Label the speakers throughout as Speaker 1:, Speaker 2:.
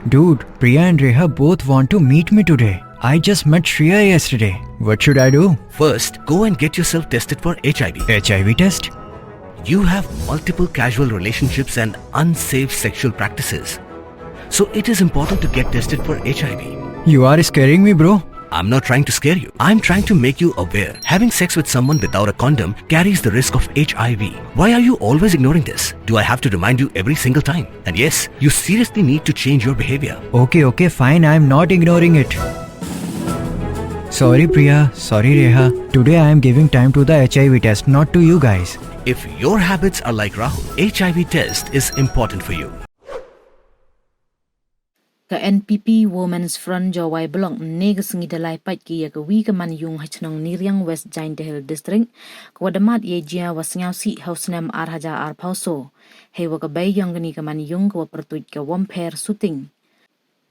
Speaker 1: Dude, Priya and Reha both want to meet me today. I just met Shreya yesterday. What should I do?
Speaker 2: First, go and get yourself tested for HIV.
Speaker 1: HIV test?
Speaker 2: You have multiple casual relationships and unsafe sexual practices. So it is important to get tested for HIV.
Speaker 1: You are scaring me, bro.
Speaker 2: I'm not trying to scare you. I'm trying to make you aware. Having sex with someone without a condom carries the risk of HIV. Why are you always ignoring this? Do I have to remind you every single time? And yes, you seriously need to change your behavior.
Speaker 1: Okay, fine. I'm not ignoring it. Sorry, Priya. Sorry, Reha. Today I am giving time to the HIV test, not to you guys.
Speaker 2: If your habits are like Rahul, HIV test is important for you.
Speaker 3: Ka NPP Women's Front Jawai Blok negas ngidalai pat ki ya kawi ka man yung hachnong niriang West Giant Hill District kwa damat ye jia wasngaw si hausnam arhaja arpauso hewa ka bay yang gani ka man yung kwa pertuit ka wamper suting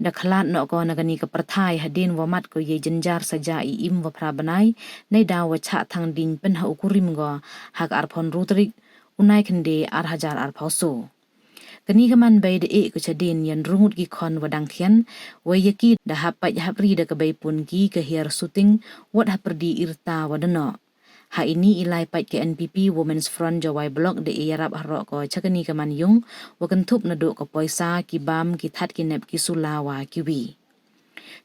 Speaker 3: da khalat no ko na gani ka prathai hadin wamat ko ye jenjar saja I im wa prabanai nei da wa chah thang din pen ha kurim go hak arphon rutrik unai khande arhajar arpauso Kani kaman bay de ko chadin yan rungut ki khon wadang khian wayaki da hapat hapri da ka beipun ki ka hier suting wat haperdi Wyrta wadano ha ini ilai pat ke NPP Women's Front Jawai Blok de yarap harok ko chakani kaman yung wakantup na do ko poisa ki bam ki that ki nep ki sulawa ki wi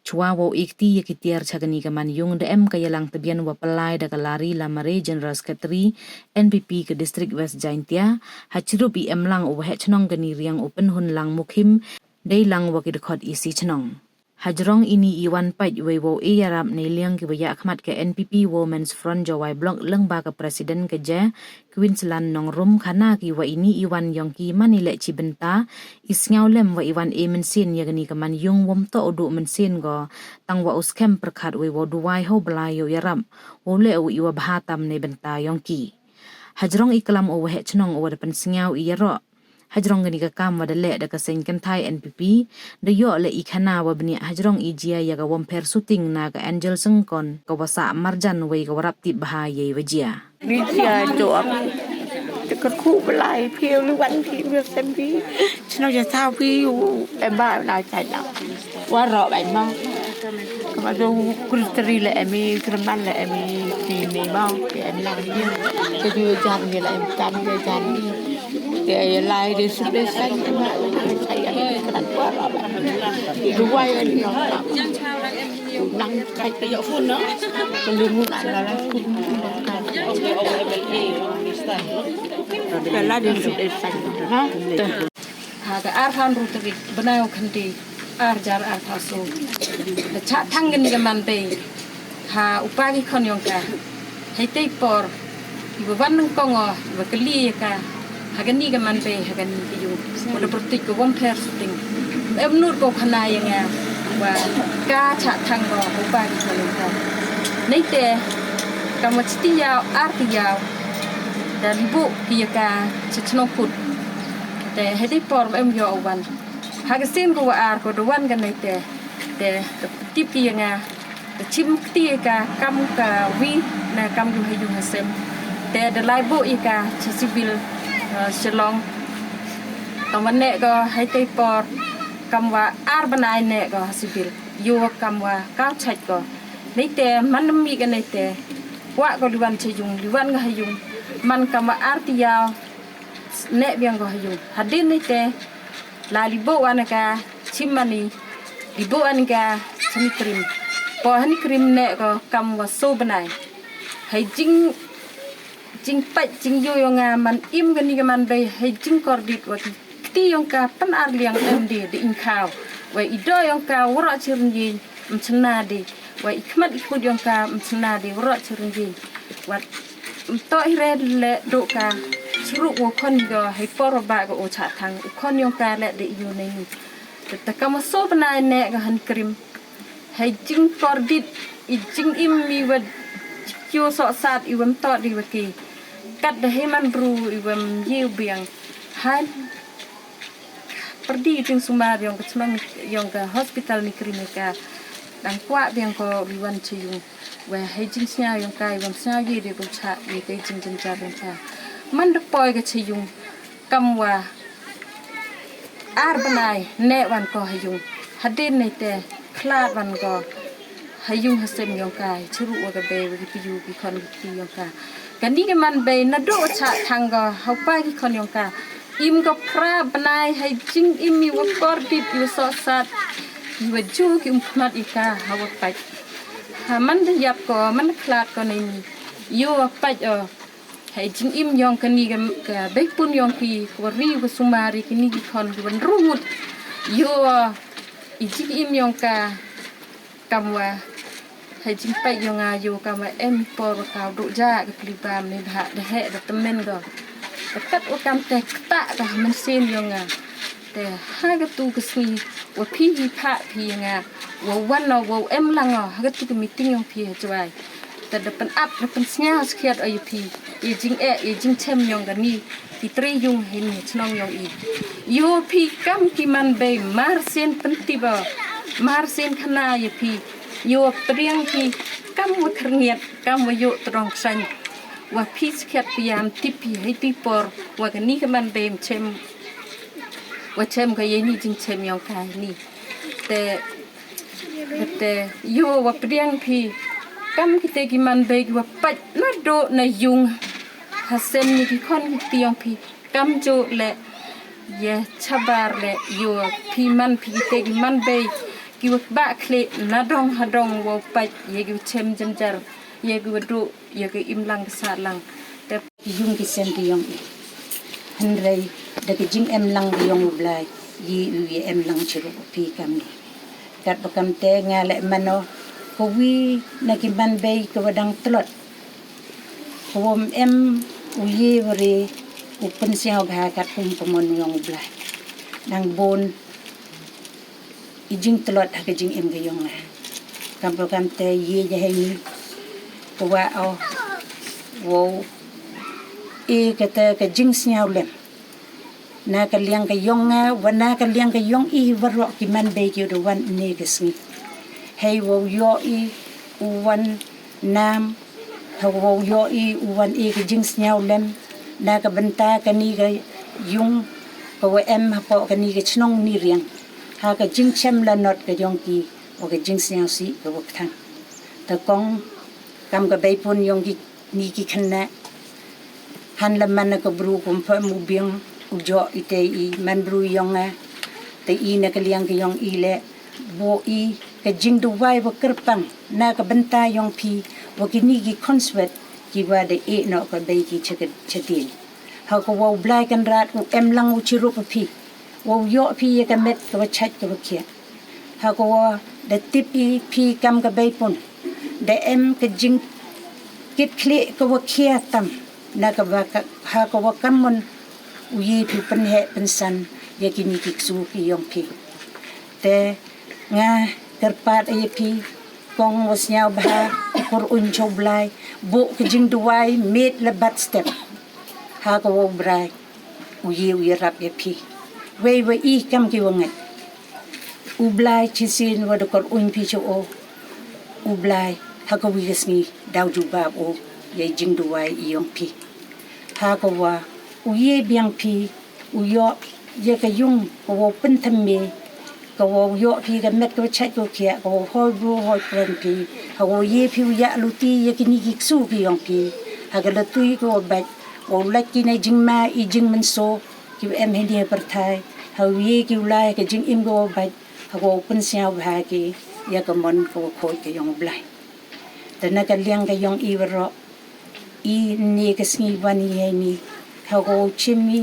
Speaker 3: Chua wo ikti yakitiar chagani kaman yung da em kayalang tabian wa palai da kalari lamare General Secretary NPP ke District West Jaintia hachirup I em lang uwa chnong gani riang open hun lang mukhim day lang wa kidkhot isi chnong Hajrong ini iwan pat we wo yarap ne liang ki waya khmat ke NPP Women's Front Jawai Blok leng ba ka Presiden ke ja Queensland nong rum khana ki wa ini iwan yong ki manile chi benta isngaw lem wa iwan mensin ya gani kaman yung wom to odu mensin go tang wa uskem perkhat we wo duwai ho blayo yarap wo le u iwa bhatam ne benta yong ki Hajrong iklam o wa chnong o wa pen sngaw I yaro Hajrong gani ka kam wada le da ka sen kan thai NPP da yo le ikhana wa bni hajrong ijia ya ka wamper suting na ka angel sengkon ka wasa marjan we ka warap ti bahaye wajia
Speaker 4: Đi chia chỗ cái khu lại phiêu lưu văn thì việc xem phí nóจะsao phí em ba lại chạy nào qua rõ bạn bao mà đâu kuri là em đi kerman là em đi mì bao thì em làm đi cái đưa chan như là em chan đi cái lại để xúc để xanh chạy em cái qua rõ bạn đúng quay anh nó năng cái dạo phun nữa cái lương ngút là phun cái lá đi xúc để xanh ha
Speaker 5: cái arhan rutrik benau khandi arjar arpaso the chah thang ni gaman be ha upagi khon yong ka hei por iwan nang kongo wa kali ka hagani gaman be hagani yu ko protik ko wam pher suting em nur ko khana yang wa ka chah thang go upagi khon yong ka nei te kamachti yaw arti yaw dan bu ki ka chno put te hei por em yo wan hagasin ko ar ko doan gan nei te tip ki nga chim ti ka kam ka wi na kam yu hayu hasem te de lai bo I ka civil shalong taman ne ko hai te por kam wa ar banai ne ko civil yu kam wa ka chait ko nei te man mi gan nei te wa ko liwan chejung liwan ga hayung man kam ar ti yaw ne biang ko hayung hadin nei te la libo anaka chimani libo anaka chami krim po hani krim ne ko kam wa so banai hai jing pat jing yo nga man im gani ga man be hai jing kordit wa ti yong ka pan ar liang em de in khaw wa I do yong ka wara chirin yin mchna de wa ikmat ikud yong ka mchna de wara chirin yin wa to red le do ka chru wo khon go hai por ba go o cha thang khon yong ka le de yu nei ta kam so bana ne ga han krim hai jing kordit I jing im mi wa kyo so sat I wam to di wa ki kat de he man bru I wam yiu biang han perdi jing sumar yong kchmang yong ka hospital ni klinika dang kwa biang ko liwan chiyung wa hai jing snya yong kai wam snya yi de ko cha ni kai jing jar cha man de poi ga chiyung kam wa benai ne wan ko hayung hadin nei te khlat wan ko hayung hasem yong kai churu wa ga be wi pi yu ki khon ki yong ka kan ni man be na do cha thang go hau pa ki khon yong ka im go pra benai hai jing im mi wa kor dit yu so sat yu wa ju ki umkhmat ika hawa pa ha man de yap ko man khlat ko nei yu wa pa hay jing im yong kan ni ga beipun yong pi ko ri ko sumari ki ni ki khon ki ban rumut yo I jing im yong ka kamwa hay jing pai yong a yo kamwa em por ka ru ja ka pli bam ni bha de he da temen go kat o kam te ta ka man sen yong a te ha ga tu ka si wa pi hi pha pi nga wa wan no wa em lang ha ga tu ka meeting yong pi chwaiแต่เดเป็นอัพเดเป็นเสียสเคียดอายุพีอีจิงอีจิงเชมยองกันนี่ที่ตรียุงเห็นชนองยองอียูพีกัมกิมันเบย์มาร์เซนเป็นติบมาร์เซนขนาอายุพียูเปรียงพีกัมวัครเงียดกัมวโยตรองสันว่าพีสเคียดพยายามติพีให้ติปอร์ว่ากันนี่ก็มันเบย์เชมว่าเชมก็ยัยนี่จิงเชมยองกายนี่แต่ยูว่าเปรียงพีkam kita ki man beg wa pat na do na yung hasen ni ki khon ki tiong pi kam jo le ye chabar le yo pi man pi te ki man beg ki wa ba khle na dong ha dong wa pat ye ki chem jan jar ye ki wa do ye ki im lang sa lang te
Speaker 6: yung ki sen ki yong han rei da ki jing em lang ki yong blai yi u ye em lang chiru pi kam ni kat ba kam te nga le mano ko wi na ki ban bay ko wadang tlot ko em u ye wari u pen siaw bha kat pum pamon yong blai dang bon I jing tlot ha jing em ga yong na kam pro kam te ye je he ni ko wa o wo e ka te ka jing siaw lem na ka liang ka yong nga wa na ka liang ka yong I waro ki man bay ki do wan ne ga sni hay wo yo I uwan nam ha wo yo I uwan I ka jing sniaw lem na ka banta ka ni ga yung ko em ha po ka ni ga chnong ni riang ha ka jing chem la not ka yong ki o ka jing sniaw si ka wo thang ta kong kam ka beipun yong ki ni ki khanna han la man ka bru kum pha mu biang u jo I te I man bru yong a te I na ka liang ka yong I le bo I ka jing du wai wa kerpang na ka banta yong pi wa ki ni ki conswet ki wa de e no ka bei ki chatin ha ko wa blai kan rat u em lang u chiru pa pi wa yo pi ka met ka wa chat ka wa khia ha ko wa de tip I pi kam ka bei pun de em ka jing kit kle ka wa khia tam na ka wa ha ko wa kam mon u yi pi pen he pen san ya ki ni ki su ki yong pi te nga terpat ayepi kong wasnyaw bah kurun choblay bu kijing duway mid lebat step ha ko bray uyi rap yepi we I kam ki wangat ublay chisin wa dokor pi cho o ublay ha ko wigasni daw jubab o ye jing duway iyong pi ha ko wa uyi biang pi uyo ye ka yung ko pen thamme ko yo pi ga met ko chat ko kia ko hoi bru hoi pren pi ha wo ye pi ya luti ye ki ni ki su ki yong pi ha ga latui ko ba o la ki na jing ma I jing man so ki em he dia per thai ha ye ki ulai ka jing im go ba ha wo pen sia ba ki ya ka mon ko khoi ke yong blai ta na ka liang ka yong I waro I ni ka sngi ban ye ni ha go chimi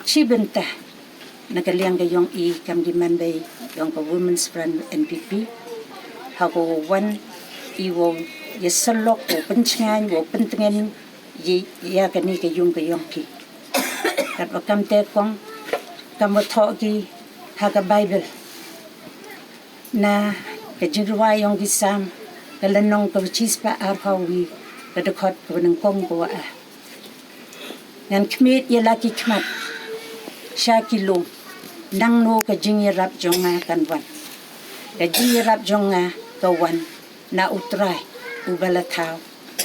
Speaker 6: chibenta na ka liang ka yong I kam gi man bay yong ka women's friend NPP ha ko wan I wo ye salok wo penchngan wo pentengen ye ya ka ni ka yong pi kat ba kam te kong kam wa tho ki ha ka bible na ka jirwa yong gi sam ka lanong ka chis pa ar hawi ka de khot ko nang kong ko a nan khmet ye la ki khmat sha kilo nang no ka jing rap jonga kan wan ka jing rap jonga ka wan na utrai u bala thau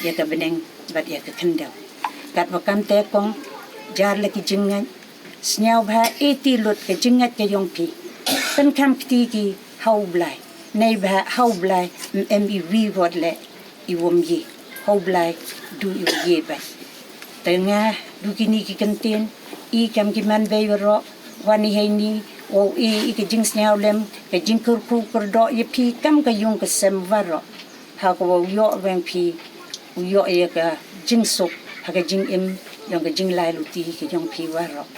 Speaker 6: ya ka beneng bat ya ka khandau kat wa kam te kong jar la ki jing Snyau bha eti lut ke jingat ke yong pi. Pen kam kti ki hau blai. Nei bha hau blai MMEV vot le I wom ye. Hau blai du I ye ba. Tengah du kini ki kenten I kam ki man bay ro wani hai ni o I ke jing snyau lem ke jing kur do ye pi kam ka yong ke sem varo. Ha ko yo weng pi yo e ka jing sok ha ka jing im yong ka jing lai lu ti ke yong pi waro.